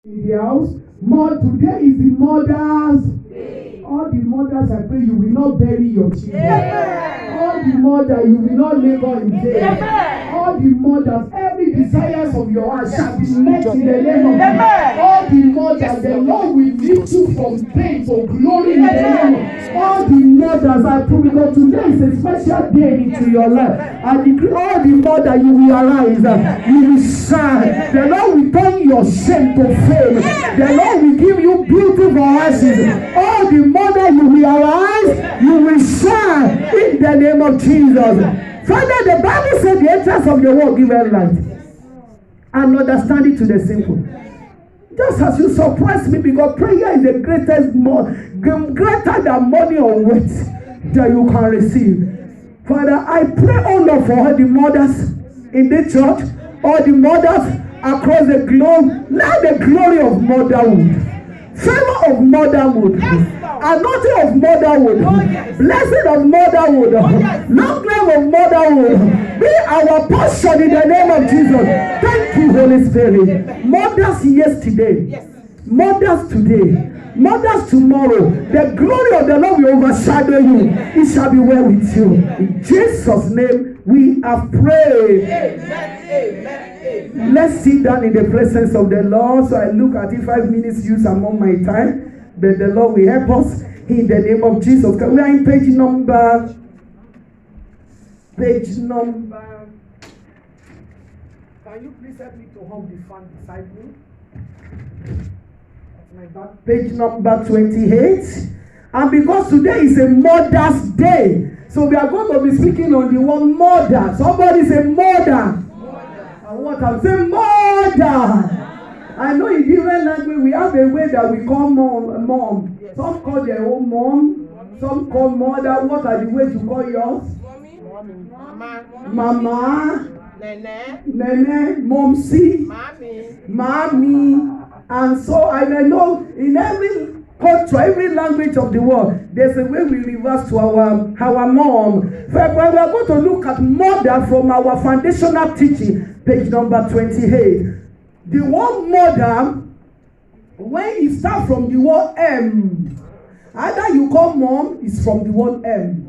in the house. Today is the Mother's Day. All the mothers, I pray you will not bury your children. Amen. All the mothers, you will not labor in vain. All the mothers, every desires of your heart shall be met in the name of God. All the mothers, the Lord will lift you from pain to glory in the name of God. All the mothers, I pray, because today is a special day into your life. I decree all the mothers, you will arise, you will shine. The Lord will turn your shame to fame. The Lord will give you beautiful ashes. All the mother, you will arise, you will shine in the name of Jesus. Father, the Bible said the entrance of your word give light and understanding to the simple. Just as you surprised me, because prayer is the greatest, greater than money or weight that you can receive. Father, I pray, oh Lord, for all the mothers in the church, all the mothers across the globe. Let the glory of motherhood, favor of motherhood, anointing of motherhood, blessing of motherhood, long life of motherhood be our portion in the name of Jesus. Thank you, Holy Spirit. Mothers yesterday, mothers today, mothers tomorrow, the glory of the Lord will overshadow you. It shall be well with you. In Jesus' name we have prayed. Amen. Amen. Amen. Let's sit down in the presence of the Lord. So I look at it, 5 minutes use among my time, but the Lord will help us in the name of Jesus. We are in page number. Can you please help me to hold the fan beside me? Page number 28. And because today is a Mother's Day, so we are going to be speaking on the word mother. Somebody say mother. And what I'm saying, mother. I know in different language we have a way that we call mom. Some call their own mom. Some call mother. What are the ways you call yours? Mama. Nene. Momsi. Mommy. And so I know in every culture, every language of the world, there's a way we reverse to our mom. We are going to look at mother from our foundational teaching, page number 28. The word mother, when you start from the word M, either you call mom, it's from the word M.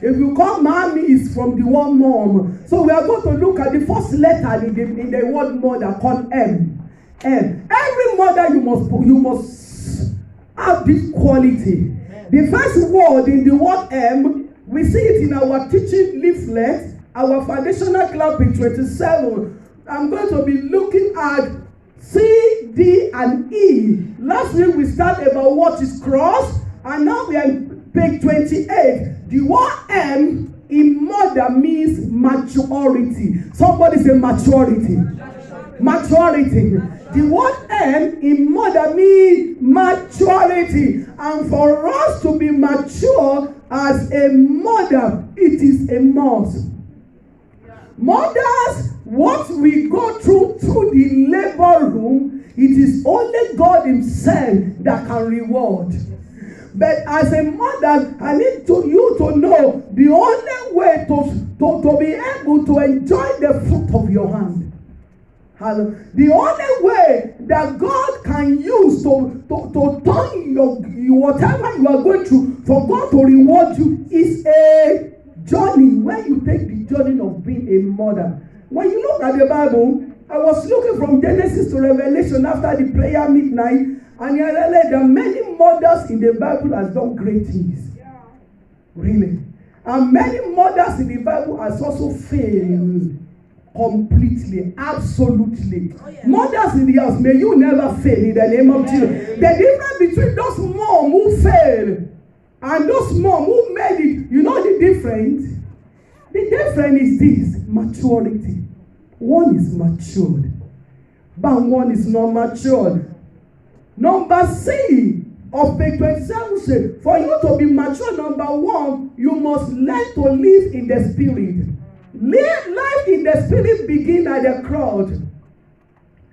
If you call mommy, it's from the word mom. So we are going to look at the first letter in the word mother called M. M. Every mother you must have this quality. The first word in the word M, we see it in our teaching leaflet, our foundational class, page 27. I'm going to be looking at C, D, and E. Last week we started about what is cross, and now we are in page 28. The word M in mother means maturity. Somebody say maturity. Maturity. The word M in mother means maturity. And for us to be mature as a mother, it is a must. Mothers, what we go through the labor room, it is only God himself that can reward. But as a mother, I need you to know the only way to be able to enjoy the fruit of your hand. The only way that God can use to turn your whatever you are going through for God to reward you is a journey. When you take the journey of being a mother. When you look at the Bible, I was looking from Genesis to Revelation after the prayer midnight, and I realized that many mothers in the Bible has done great things. Really. And many mothers in the Bible has also failed. Completely, absolutely. Mothers in the house, may you never fail in the name of Jesus. The difference between those moms who failed and those moms who made it, you know the difference? The difference is this: maturity. One is matured, but one is not matured. Number C of page 27 says, for you to be mature, number one, you must learn to live in the spirit. Life in the spirit begins at the cross.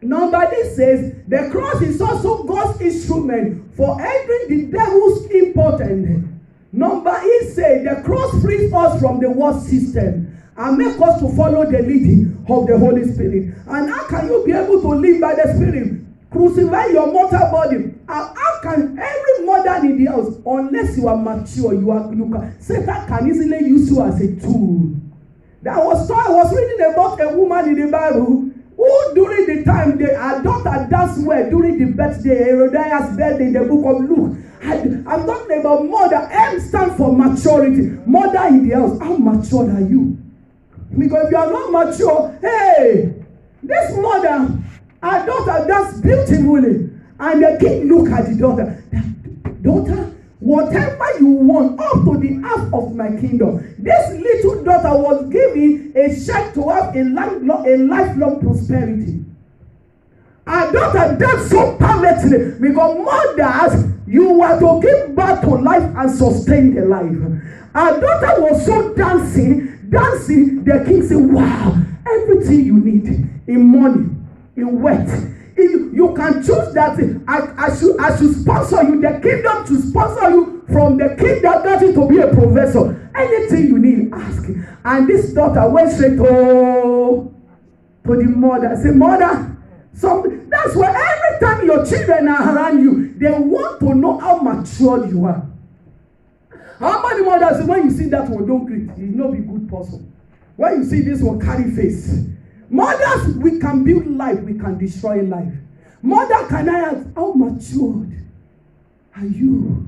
Number this says the cross is also God's instrument for entering the devil's impotent. Number E says the cross frees us from the world system and make us to follow the leading of the Holy Spirit. And how can you be able to live by the Spirit? Crucify your mortal body. How can every mother in the house, unless you are mature, Satan can easily use you as a tool. I was reading about a woman in the Bible who during the time her daughter danced well during the birthday, Herodias' birthday in the book of Luke. I'm talking about mother. M stands for maturity. Mother in the house. How mature are you? Because if you are not mature, hey, this mother, her daughter danced beautifully. And the king looked at the daughter. Daughter, whatever you want, up to the half of my kingdom. This little daughter was given a check to have a lifelong prosperity. Our daughter danced so perfectly because mothers, you were to give birth to life and sustain the life. Our daughter was so dancing. The king said, wow, everything you need in money, in wealth. You can choose that I should sponsor you, the kingdom to sponsor you from the kindergarten to be a professor. Anything you need, ask. And this daughter went straight to the mother. Say, mother, that's why every time your children are around you, they want to know how mature you are. How many mothers, when you see that one, don't greet, you know, be good person. When you see this one, carry face. Mothers, we can build life, we can destroy life. Mother, can I ask, how matured are you?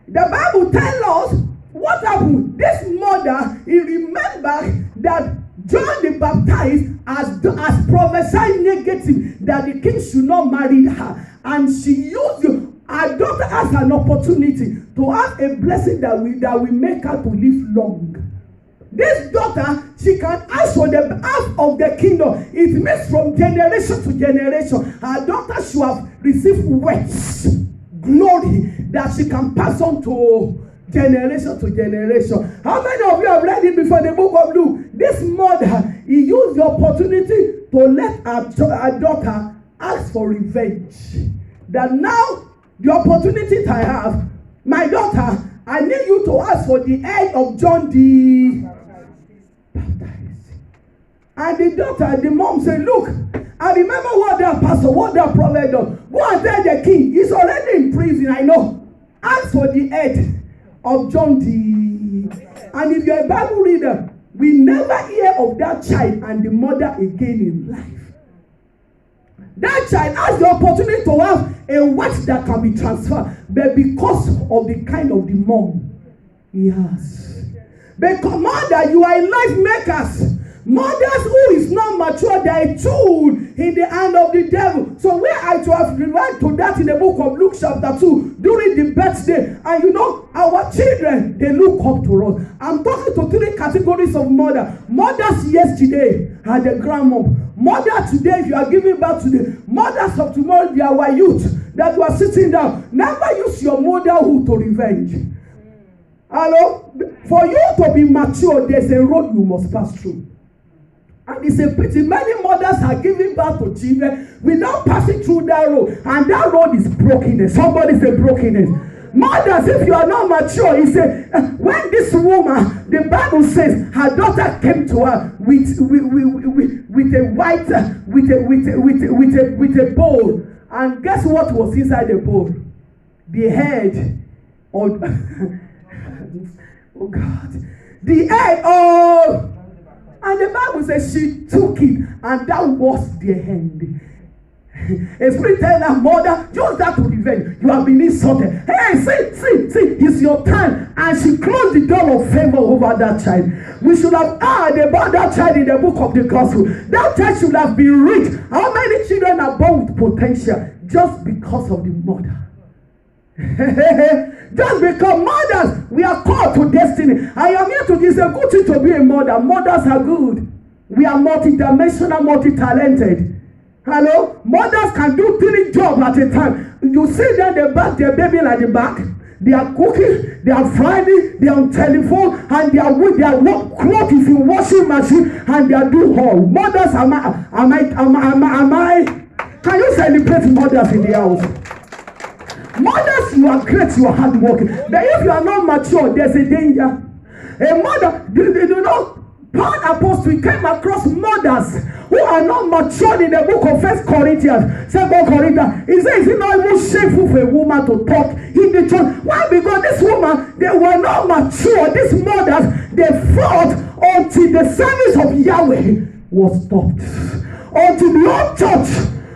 The Bible tells us what happened. This mother, he remembered that John the Baptist has prophesied negative that the king should not marry her. And she used her daughter as an opportunity to have a blessing that will make her to live long. This daughter, she can ask for the half of the kingdom. It means from generation to generation. Her daughter should have received wealth, glory that she can pass on to generation to generation. How many of you have read it before the book of Luke? This mother, he used the opportunity to let her daughter ask for revenge. That now, the opportunity I have, my daughter, I need you to ask for the head of John the Baptist. And the daughter, the mom said, look, I remember what that pastor, what that prophet does. Go and tell the king, he's already in prison, I know. Ask for the head of John the... And if you're a Bible reader, we never hear of that child and the mother again in life. That child has the opportunity to have a wealth that can be transferred, but because of the kind of the mom he has. Because mother, you are life makers. Mothers who is not mature, they are a tool in the hand of the devil. So where I to have referred to that in the book of Luke chapter 2 during the birthday, and you know, our children, they look up to us. I'm talking to three categories of mother. Mothers yesterday are the grandmom. Mother today, if you are giving birth today. Mothers of tomorrow, they are our youth that were sitting down. Never use your motherhood to revenge. Hello? For you to be mature, there's a road you must pass through. And it's a pity. Many mothers are giving birth to children without passing through that road. And that road is brokenness. Somebody say brokenness. Mothers, if you are not mature, he said, when this woman, the Bible says, her daughter came to her with a bowl. And guess what was inside the bowl? The head of oh God. The head of... And the Bible says she took it, and that was the end. A spirit telling her mother, use that to revenge. You have been insulted. Hey, see, it's your time. And she closed the door of favor over that child. We should have heard about that child in the book of the gospel. That child should have been rich. How many children are born with potential just because of the mother? Just because mothers, we are called to destiny. I am here to give a good thing to be a mother. Mothers are good. We are multi-dimensional, multi-talented. Hello? Mothers can do 3 jobs at a time. You see them, they back their baby at the back. They are cooking, they are frying, they are on telephone, and they are with their clothes is in washing machine, and they are doing all. Mothers, am I? Can you celebrate mothers in the house? Mothers, you are great, you are hardworking. But if you are not mature, there's a danger. A mother, you know, Paul Apostle came across mothers who are not matured in the book of 1 Corinthians, 2 Corinthians. He says, is it not even shameful for a woman to talk in the church? Why? Because this woman, they were not mature. These mothers, they fought until the service of Yahweh was stopped. Until the whole church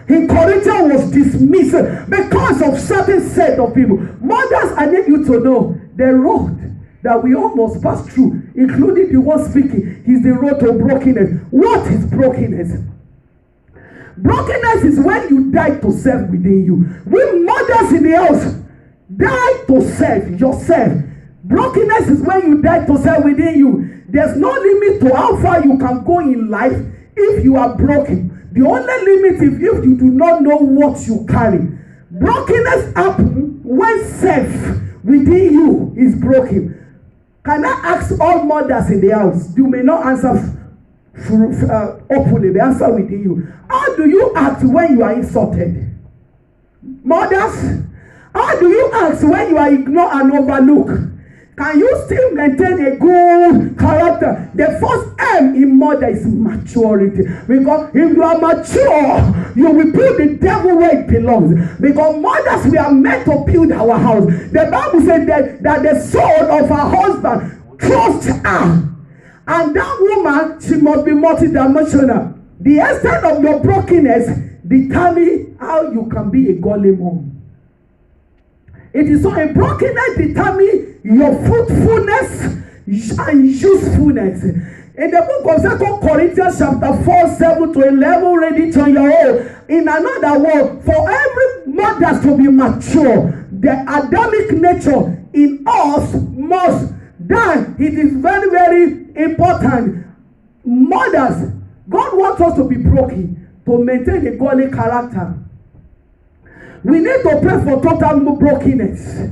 in Corinthians was dismissed because of certain set of people. Mothers, I need you to know the road that we all must pass through, including the one speaking, is the road to brokenness. What is brokenness? Brokenness is when you die to self within you. We mothers in the house die to self, yourself. Brokenness is when you die to self within you. There's no limit to how far you can go in life if you are broken. The only limit is if you do not know what you carry. Brokenness happens when self within you is broken. Can I ask all mothers in the house? You may not answer openly, the answer within you. How do you act when you are insulted? Mothers, how do you act when you are ignored and overlooked? Can you still maintain a good character? The first M in mother is maturity. Because if you are mature, you will put the devil where it belongs. Because mothers, we are meant to build our house. The Bible said that the soul of her husband trusts her. And that woman, she must be multidimensional. The extent of your brokenness determines how you can be a godly mom. It is so a brokenness determines your fruitfulness and usefulness. In the book of 2 Corinthians chapter 4, 7 to 11, read it on your own. In another word, for every mother to be mature, the Adamic nature in us must die. It is very, very important. Mothers, God wants us to be broken to maintain a godly character. We need to pray for total brokenness.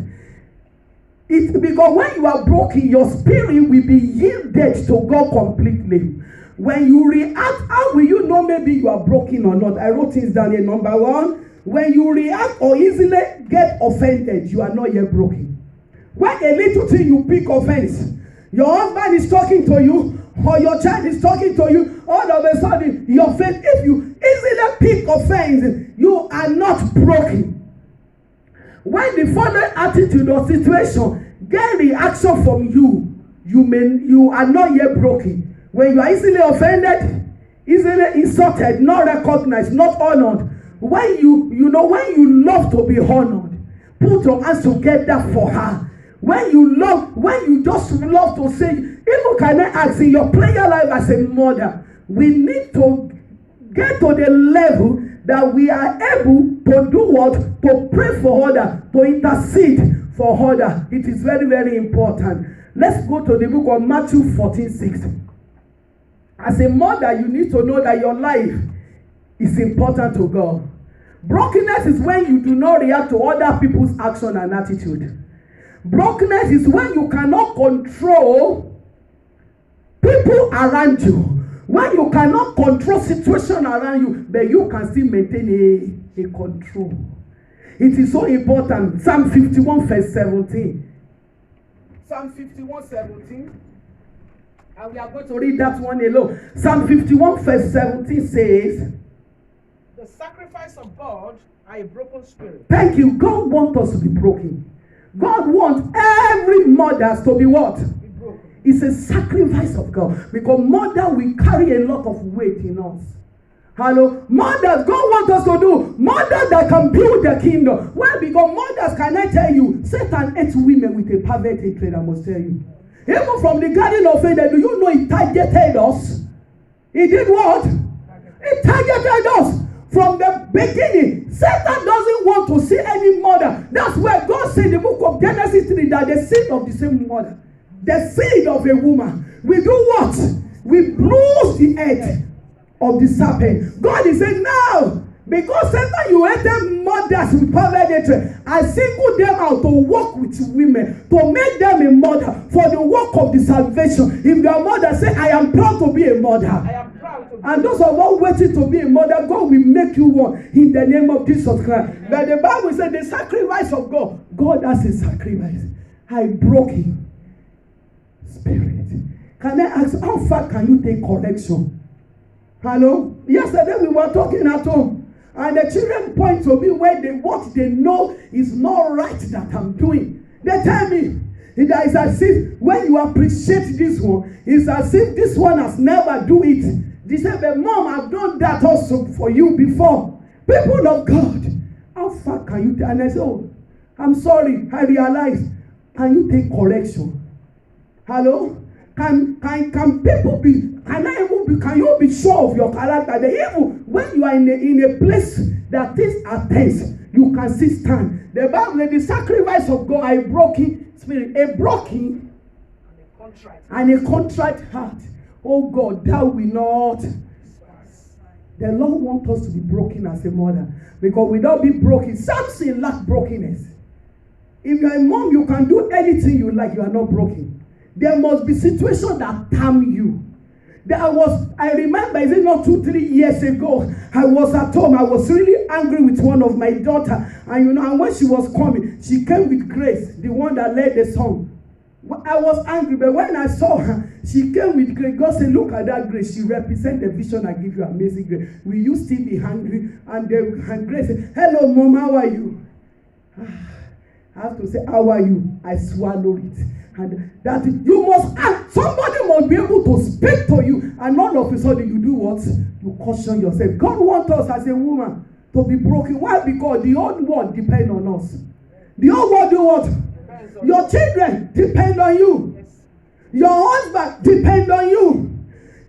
It's because when you are broken, your spirit will be yielded to God completely. When you react, how will you know maybe you are broken or not? I wrote things down here. Number one, when you react or easily get offended, you are not yet broken. When a little thing you pick offense, your husband is talking to you, or your child is talking to you, all of a sudden, your faith, if you easily pick offense, you are not broken. When the following attitude or situation get reaction from you, you are not yet broken. When you are easily offended, easily insulted, not recognized, not honored, when when you love to be honored, put your hands together for her. When you just love to say, even can I ask in your prayer life as a mother, we need to get to the level that we are able to do what? To pray for others, to intercede for others. It is very, very important. Let's go to the book of Matthew 14:6. As a mother, you need to know that your life is important to God. Brokenness is when you do not react to other people's action and attitude. Brokenness is when you cannot control people around you. When you cannot control situation around you, but you can still maintain a control. It is so important. Psalm 51 verse 17. Psalm 51 17. And we are going to read that one alone. Psalm 51 verse 17 says, the sacrifice of God are a broken spirit. Thank you. God wants us to be broken. God wants every mother to be what? It's a sacrifice of God. Because mother will carry a lot of weight in us. Hello? Mothers, God wants us to do. Mothers that can build the kingdom. Well, because mothers, can I tell you, Satan hates women with a perverted hatred, I must tell you. Even from the Garden of Eden, do you know he targeted us? He did what? He targeted us. From the beginning, Satan doesn't want to see any mother. That's where God said in the book of Genesis 3 that the seed of the same mother, the seed of a woman, we do what? We bruise the head of the serpent. God is saying now, because Satan, you hated mothers with perverted, I single them out to work with women, to make them a mother for the work of the salvation. If your mother say, I am proud to be a mother. I am proud to be. And those of us waiting to be a mother, God will make you one in the name of Jesus Christ. Amen. But the Bible said the sacrifice of God, God has a sacrifice. I broke him. Spirit. Can I ask, how far can you take correction? Hello? Yesterday we were talking at home, and the children point to me where what they know is not right that I'm doing. They tell me, that is as if when you appreciate this one, it's as if this one has never do it. They say, but Mom, I've done that also for you before. People of God, how far can you take? And I say, oh, I'm sorry, I realize. Can you take correction? Hello? Can people be, can you be sure of your character? That even when you are in a place that things are tense, you can still stand. The Bible says the sacrifice of God, a broken spirit, a broken and a contrite heart. Oh God, thou will not. The Lord wants us to be broken as a mother. Because without being broken, Samson lacked brokenness. If you are a mom, you can do anything you like, you are not broken. There must be situations that harm you. I remember, is it not 2-3 years ago, I was at home, I was really angry with one of my daughter. And when she was coming, she came with Grace, the one that led the song. I was angry, but when I saw her, she came with Grace. God said, look at that Grace. She represents the vision I give you, amazing Grace. Will you still be hungry? And Grace said, hello, Mom, how are you? I have to say, how are you? I swallow it. And that you must act. Somebody must be able to speak to you. And all of a sudden, you do what? You caution yourself. God wants us as a woman to be broken. Why? Because the old world depends on us. The old world do what? Your children depend on you. Your husband depend on you.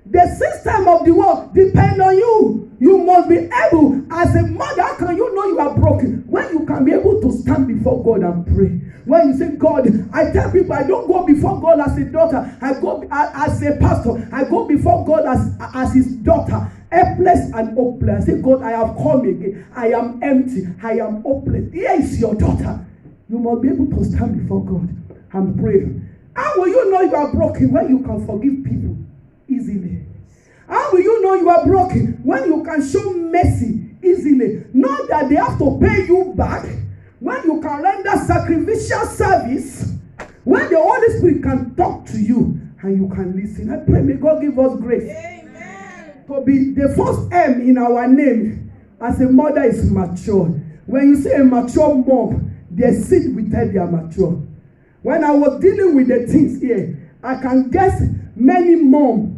The system of the world depend on you. You must be able, as a mother, how can you know you are broken? When you can be able to stand before God and pray. When you say, God, I tell people, I don't go before God as a daughter. I go as a pastor. I go before God as his daughter. Helpless and hopeless. I say, God, I have come again. I am empty. I am hopeless. Here is your daughter. You must be able to stand before God and pray. How will you know you are broken when you can forgive people easily? How will you know you are broken when you can show mercy easily? Not that they have to pay you back. When you can render sacrificial service, when the Holy Spirit can talk to you and you can listen. I pray, may God give us grace. Amen. To be the first M in our name as a mother is mature. When you say a mature mom, their seed will tell they are mature. When I was dealing with the things here, I can guess many moms,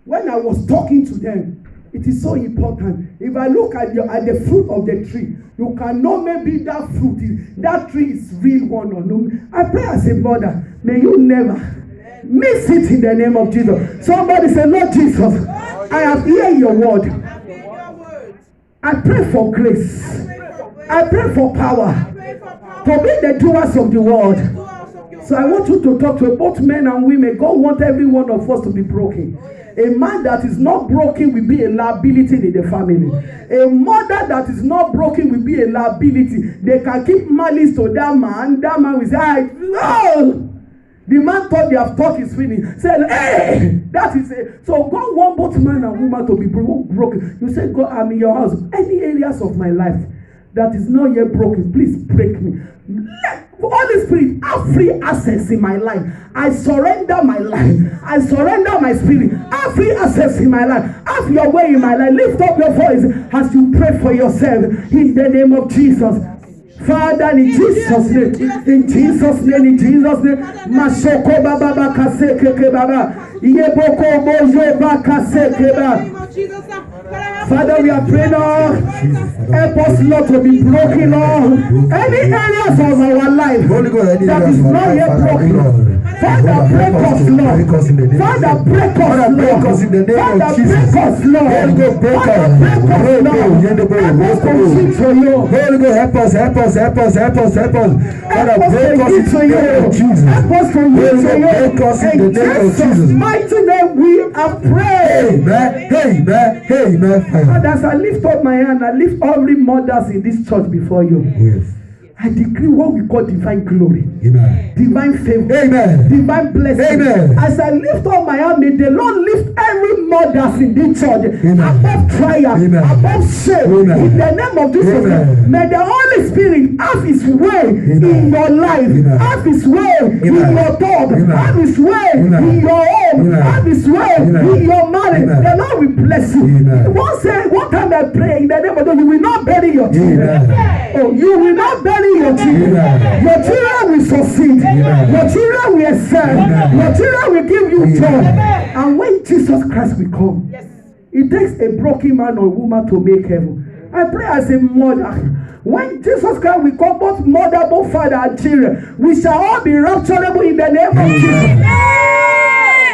when I was talking to them, it is so important. If I look at the fruit of the tree, you can know maybe that tree is real one or no. I pray as a mother, may you never miss it in the name of Jesus. Somebody say, Lord Jesus, I have heard your word. I pray for grace. I pray for power to be the doers of the word. So I want you to talk to both men and women. God wants every one of us to be broken. A man that is not broken will be a liability in the family. A mother that is not broken will be a liability. They can keep malice to that man. That man will say, no! The man thought their talk is finished. Said, hey! That is it. So God wants both man and woman to be broken. You say, God, I'm in your house. Any areas of my life that is not yet broken, please break me. Holy Spirit, have free access in my life. I surrender my life. I surrender my spirit. Have free access in my life. Have your way in my life. Lift up your voice as you pray for yourself in the name of Jesus. Father, in Jesus' name, in Jesus' name, in Jesus' name, Mashoko Baba Bakaseke Baba, Yeboko Mojo Bakaseke Baba. Father, we are praying, Lord, help us, Lord, to be broken, Lord. Any areas of our life that is not yet broken, Father, break us, Lord. Father, break us, Lord. In the name of Jesus. Break us, Lord. Holy God, break us. Holy God, help us, help us, help us, help us, help us. Father, break us in the name of Jesus. Help us to Holy God, break us in the name of Jesus. Mighty name, we are praying. Amen. Amen. Amen. And as I lift up my hand, I lift every mothers in this church before you. Yes. I decree what we call divine glory. Amen. Divine favor. Amen. Divine blessing. Amen. As I lift up my hand, may the Lord lift every mothers in this church, Amen. above trial, Amen. above shame, Amen. in the name of Jesus, Amen. may the Holy Spirit have His way Amen. in your life, Amen. have His way in Amen. your thought, Amen. have His way Amen. in your home, Amen. have His way Amen. in your marriage. Amen. The Lord will bless you. Amen. One time I pray in the name of God, you will not bury your children. Amen. Oh, you will not bury your children. Amen. Your children will succeed. Amen. Your children will excel. Amen. Your children will give you joy. Amen. And when Jesus Christ will come, it takes a broken man or woman to make heaven. I pray as a mother, when Jesus Christ will come, both mother, both father, and children, we shall all be rapturable in the name of Jesus.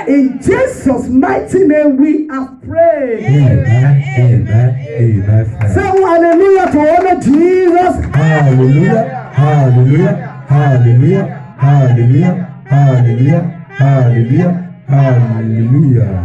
In Jesus' mighty name we have prayed. Amen. Amen. Amen. Say hallelujah to honor Jesus. Hallelujah. Hallelujah. Hallelujah. Hallelujah. Hallelujah. Hallelujah. Hallelujah.